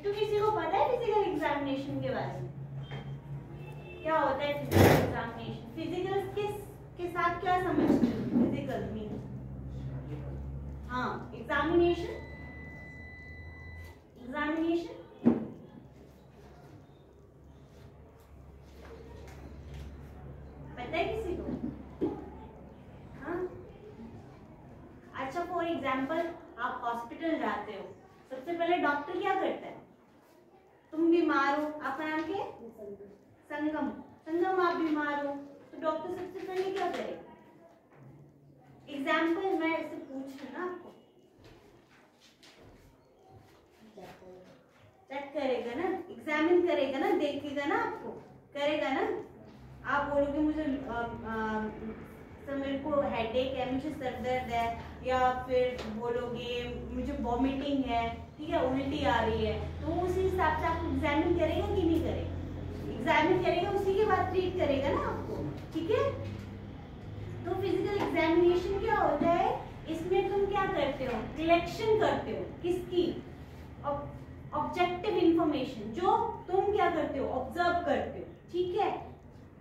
तो किसी को पता है फिजिकल एग्जामिनेशन के बारे में? क्या होता है फिजिकल एग्जामिनेशन? फिजिकल के साथ क्या समझते हो? फिजिकल मीन हाँ एग्जामिनेशन पता है किसी को? हाँ अच्छा, फॉर एग्जाम्पल आप हॉस्पिटल जाते हो, सबसे पहले डॉक्टर क्या करता है? तुम बीमार हो, आपका नाम क्या है? संगम, आप बीमार हो तो डॉक्टर सबसे पहले क्या करेगा? एग्जाम्पल मैं इससे पूछ रही ना, आपको चेक करेगा ना, एग्जामिन करेगा ना, देखेगा ना, आपको करेगा ना। आप बोलोगे मुझे मेरे को हेडेक है, मुझे सर दर्द है, या फिर बोलोगे मुझे वॉमिटिंग है, ठीक है, उल्टी आ रही है, तो उसी हिसाब से आपको एग्जामिन करेगा कि नहीं करेगा? एग्जामिन करेगा, उसी के बाद ट्रीट करेगा ना आपको, ठीक है। तो फिजिकल एग्जामिनेशन क्या होता है? इसमें तुम क्या करते हो? कलेक्शन करते हो किसकी? ऑब्जेक्टिव इंफॉर्मेशन, जो तुम क्या करते हो? ऑब्जर्व करते हो, ठीक है।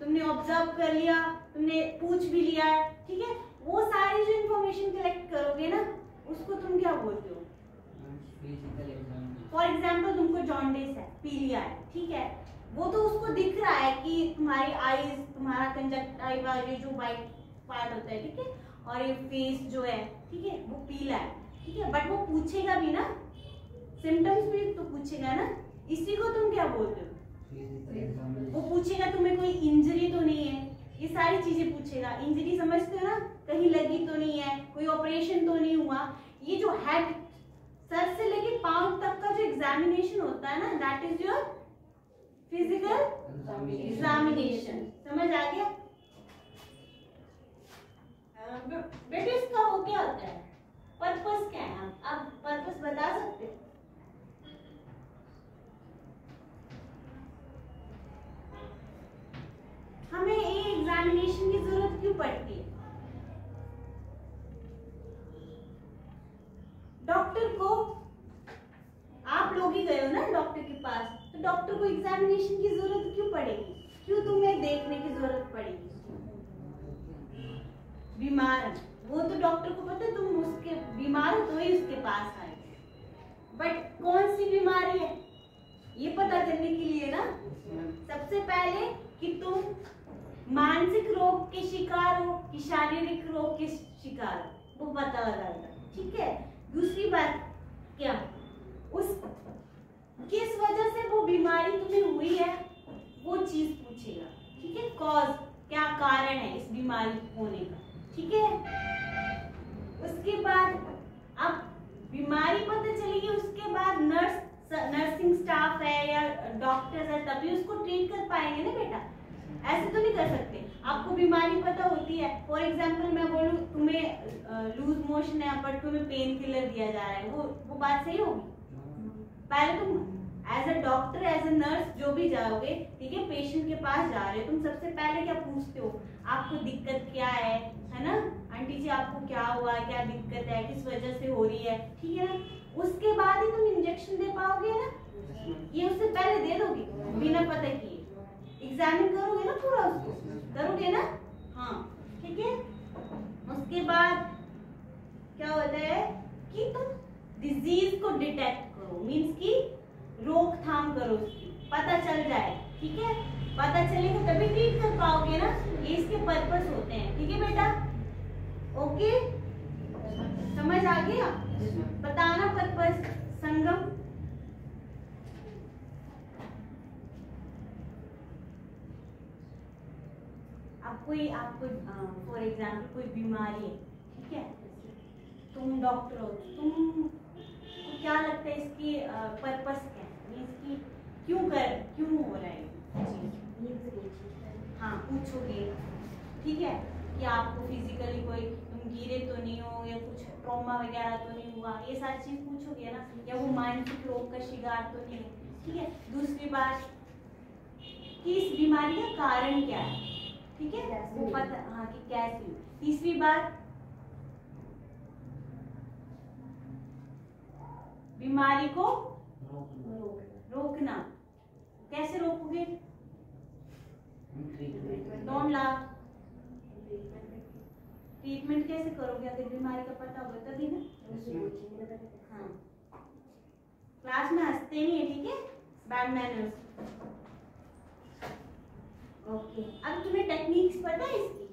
तुमने ऑब्जर्व कर लिया, तुमने पूछ भी लिया है, ठीक है, वो सारी जो इंफॉर्मेशन कलेक्ट करोगे ना, उसको तुम क्या बोलते हो? फॉर एग्जाम्पल तुमको जॉन्डिस है, पीलिया है, ठीक है, वो तो उसको दिख रहा है कि तुम्हारी आईज, तुम्हारा कंजक्टिवा, ये जो वाइट पार्ट होता है, ठीक है, और ये फेस जो है, ठीक है, वो पीला है, ठीक है, बट वो पूछेगा भी ना, सिम्टम्स भी तो पूछेगा ना, इसी को तुम क्या बोलते हो? वो पूछेगा तुम्हें कोई इंजरी तो नहीं है, ये सारी चीजें पूछेगा। इंजरी समझते हो ना, कहीं लगी तो नहीं है, कोई ऑपरेशन तो नहीं हुआ। ये जो हेड, सर से लेके पांव तक का जो एग्जामिनेशन होता है ना, that is your physical examination. समझ आ गया बेटे? इसका वो क्या होता है, पर्पस क्या है? आप पर्पस बता सकते हो? हमें ये एग्जामिनेशन की जरूरत क्यों पड़ती है? डॉक्टर को, आप लोग ही गए हो ना डॉक्टर के पास, तो डॉक्टर को एग्जामिनेशन की जरूरत क्यों पड़ेगी? क्यों तुम्हें देखने की जरूरत पड़ेगी? बीमार है वो, तो डॉक्टर को पता है तुम उसके बीमार हो तो ही उसके पास आए, बट कौन सी बीमारी है ये पता करने के लिए ना, सबसे पहले कि तुम मानसिक रोग के शिकार हो कि शारीरिक रोग के शिकार हो, वो पता लगाएगा, ठीक है। दूसरी बात क्या, उस किस वजह से वो बीमारी तुम्हें हुई है, वो चीज पूछेगा, ठीक है। कॉज, क्या कारण है इस बीमारी होने का, ठीक है। उसके बाद अब बीमारी पता चलेगी, उसके बाद नर्सिंग स्टाफ है या डॉक्टर्स है, तभी उसको ट्रीट कर पाएंगे ना बेटा, ऐसे तो नहीं कर सकते। आपको बीमारी पता होती है, फॉर एग्जांपल मैं बोलूं तुम्हें लूज मोशन है, बट तुम्हें पेन किलर दिया जा रहा है, वो बात सही होगी? पहले तुम as a doctor, as a nurse जो भी जाओगे, ठीक है, पेशेंट के पास जा रहे हो, तुम सबसे पहले क्या पूछते हो? आपको दिक्कत क्या है ना, आंटी जी आपको क्या हुआ, क्या दिक्कत है, किस वजह से हो रही है, ठीक है ना। उसके बाद ही तुम इंजेक्शन दे पाओगे ना, ये उससे पहले दे दोगे बिना पता किए? एग्जामिन करोगे ना पूरा, उसको करोगे ना, हाँ, ठीक है। उसके बाद क्या होता है कि तुम डिजीज को डिटेक्ट करो, मीन्स की रोकथाम करो, उसकी पता चल जाए, ठीक है, पता चलेगा तभी ट्रीट कर पाओगे ना, ये इसके पर्पस होते हैं, ठीक है बेटा? ओके, समझ आ गया? बताना पर्पस। संगम, आपको फॉर एग्जाम्पल कोई बीमारी है, ठीक है, तुम डॉक्टर हो, तुम क्या लगता है इसकी पर्पस क्या है, इसकी क्यों हो रहा है हाँ पूछोगे, ठीक है, कि आपको फिजिकली कोई तुम गिरे तो नहीं हो, या कुछ ट्रॉमा वगैरह तो नहीं हुआ, ये सारी चीज पूछोगे ना, या वो मानसिक रोग का शिकार तो नहीं है, ठीक है। दूसरी बात कि इस बीमारी का कारण क्या है, ठीक है, वो पता, हाँ, कि कैसे। तीसरी बात, बीमारी को रोकना। कैसे रोकोगे? Don't laugh. ट्रीटमेंट कैसे करोगे? अगर बीमारी का पता होगा तभी ना। हाँ, क्लास में हंसते नहीं है, ठीक है? Bad manners. ओके, अब तुम्हें टेक्निक्स पता है इसकी?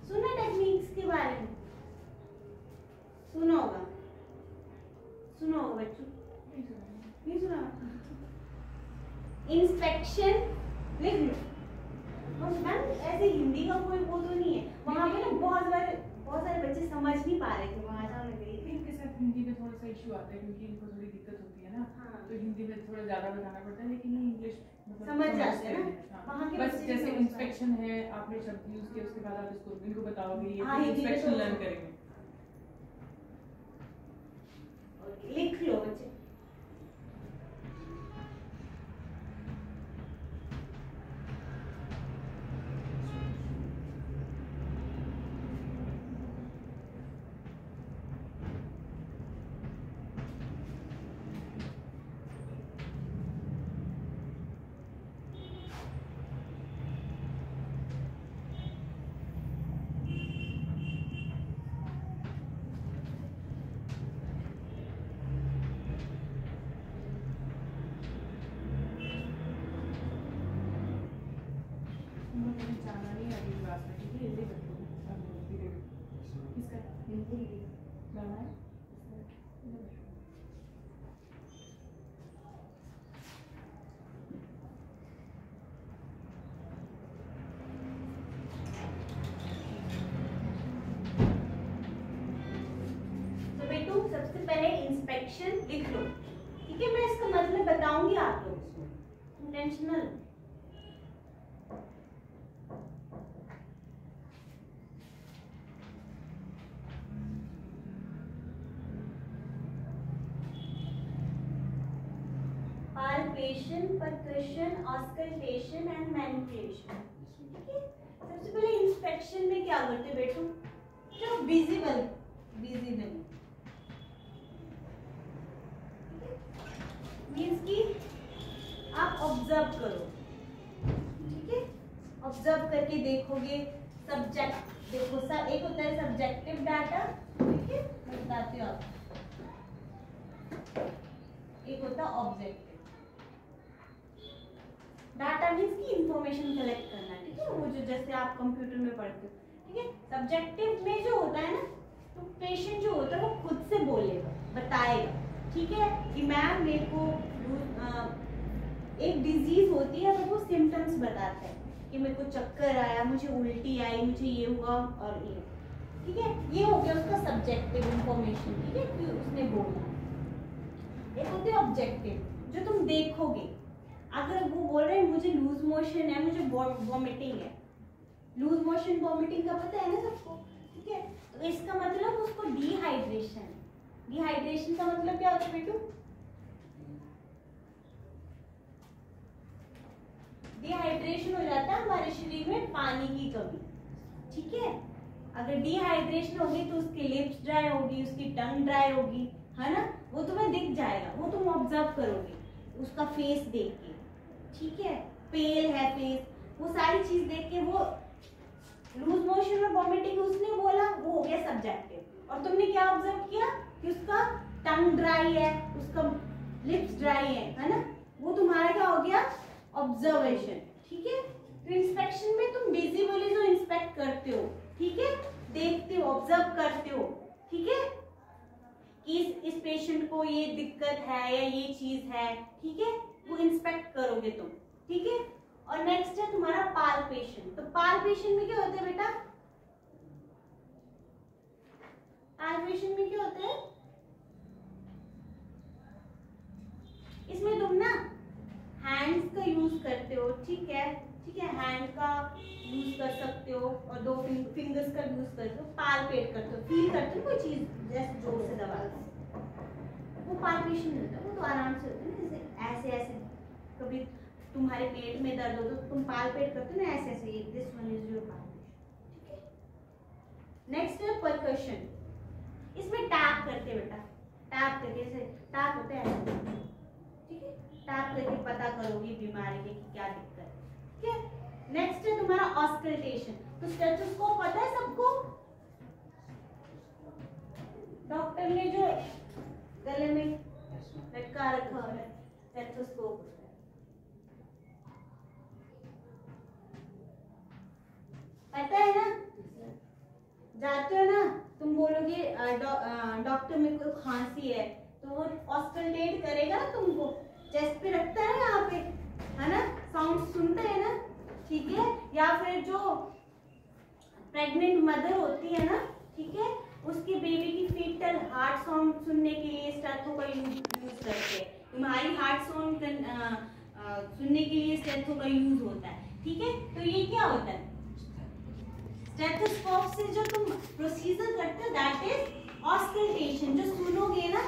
सुना टेक्निक्स के बारे में? सुना होगा बच्चों? नहीं सुना? इंस्पेक्शन लिख लो। मैम ऐसे हिंदी का कोई वो तो नहीं है वहाँ पे ना। बहुत सारे बच्चे समझ नहीं पा रहे थे वहाँ जाने के लिए। इनके साथ हिंदी में थोड़ा सा इशू आता है क्योंकि इनको थोड़ी दिक्कत होती है ना। हाँ। तो हिंदी में थोड़ा ज्यादा बताना पड़ता है, लेकिन इंग्लिश समझ जाते हैं ना वहाँ के बस। जैसे इंस्पेक्शन है, आपने शब्द यूज किया, उसके बाद आप इसको इनको बताओगे, ये इंस्पेक्शन लर्न करेंगे। लिख लो बच्चे। जाना नहीं अभी क्लास में, ठीक है? यही बैठो। किसका जाना है? तो बेटू सबसे पहले इंस्पेक्शन लिख लो, ठीक है? मैं इसका मतलब बताऊंगी आप लोगों को, तुम टेंशन ना लो। palpation, percussion, auscultation and manipulation, ठीक है? सबसे पहले इंस्पेक्शन में क्या करते बेटू? जो विजिबल मीन्स कि आप ऑब्जर्व करो, ठीक है? ऑब्जर्व करके देखोगे। सब्जेक्ट देखो, सब एक होता है सब्जेक्टिव डाटा, ठीक है? मैं बताती हूँ आपको। एक होता है ऑब्जेक्टिव डाटा, मीन्स की इंफॉर्मेशन कलेक्ट करना, ठीक है? वो जो जैसे आप कंप्यूटर में पढ़ते हो, ठीक है? सब्जेक्टिव में जो होता है ना, तो पेशेंट जो होता है वो खुद से बोलेगा, बताएगा, ठीक है? कि मैम मेरे को एक डिजीज होती है, तो वो सिम्टम्स बताता है कि मेरे को चक्कर आया, मुझे उल्टी आई, मुझे ये हुआ और ये, ठीक है? ये हो गया उसका सब्जेक्टिव इंफॉर्मेशन, ठीक है? कि उसने बोला। एक होती है ऑब्जेक्टिव, जो तुम देखोगे। अगर वो बोल रहे हैं मुझे लूज मोशन है, मुझे वॉमिटिंग है, लूज मोशन वॉमिटिंग का पता है ना सबको, ठीक है? तो इसका मतलब उसको डिहाइड्रेशन। डिहाइड्रेशन का मतलब क्या होता है बेटू? डिहाइड्रेशन हो जाता है हमारे शरीर में पानी की कमी, ठीक है? अगर डिहाइड्रेशन होगी तो उसकी लिप्स ड्राई होगी, उसकी टंग ड्राई होगी, है ना? वो तुम्हें दिख जाएगा, वो तुम ऑब्जर्व करोगे उसका फेस देख के, ठीक है? पेल है फेस, वो सारी चीज देख के। वो लूज मोशन और वॉमिटिंग उसने बोला, वो हो गया सब्जेक्टिव। और तुमने क्या ऑब्जर्व किया कि उसका टंग ड्राई है, उसका लिप्स ड्राई है ना? वो तुम्हारा क्या हो गया? ऑब्जर्वेशन, ठीक है? तो इंस्पेक्शन में तुम विजिबली जो इंस्पेक्ट करते हो, ठीक है? देखते हो, ऑब्जर्व करते हो, ठीक है? कि इस पेशेंट को ये दिक्कत है या ये चीज है, ठीक है? वो इंस्पेक्ट करोगे तुम, ठीक है? और नेक्स्ट है तुम्हारा पाल्पेशन। तो पाल्पेशन में क्या होता है बेटा? पाल्पेशन में क्या होता है? इसमें तुम ना हैंड्स का यूज करते हो, ठीक है? ठीक है, हैंड का यूज कर सकते हो और दो फिंगर्स का यूज करते हो, पाल्पेट करते हो, फील करते हो कोई चीज जैसे जोर से दबाते हो, वो पाल्पेशन होता है। वो तो आराम से होता है ना, जैसे ऐसे ऐसे कभी तुम्हारे पेट में दर्द हो तो तुम पालपेट करते हो ना, ऐसे ऐसे, this one is your palpate, ठीक है। नेक्स्ट है परकशन, इसमें टैप करते बेटा, टैप करके, ऐसे टैप होता है, ठीक है, टैप करके पता करोगे बीमारी की क्या दिक्कत है, ठीक है। नेक्स्ट है तुम्हारा ऑस्कल्टेशन, तो स्टेथोस्कोप पता है सबको, डॉक्टर ने जो गले में लटका रखा है स्टेथोस्कोप, पता है ना, जाते हो ना तुम बोलोगे डॉक्टर मेरे को खांसी है, तो वो ऑस्कल्टेट करेगा ना तुमको, चेस्ट पे रखता है यहाँ पे, है ना, साउंड सुनते हैं ना, ठीक है। या फिर जो प्रेग्नेंट मदर होती है ना, ठीक है, उसके बेबी की फीटल हार्ट साउंड सुनने के लिए स्टेथो का यूज करते हैं, तुम्हारी हार्ट साउंड सुनने के लिए स्टेथो का यूज होता है, ठीक है। तो ये क्या होता है, स्टेथोस्कोप से जो तुम प्रोसीजर करते हो दैट इज ऑस्कल्टेशन, जो सुनोगे ना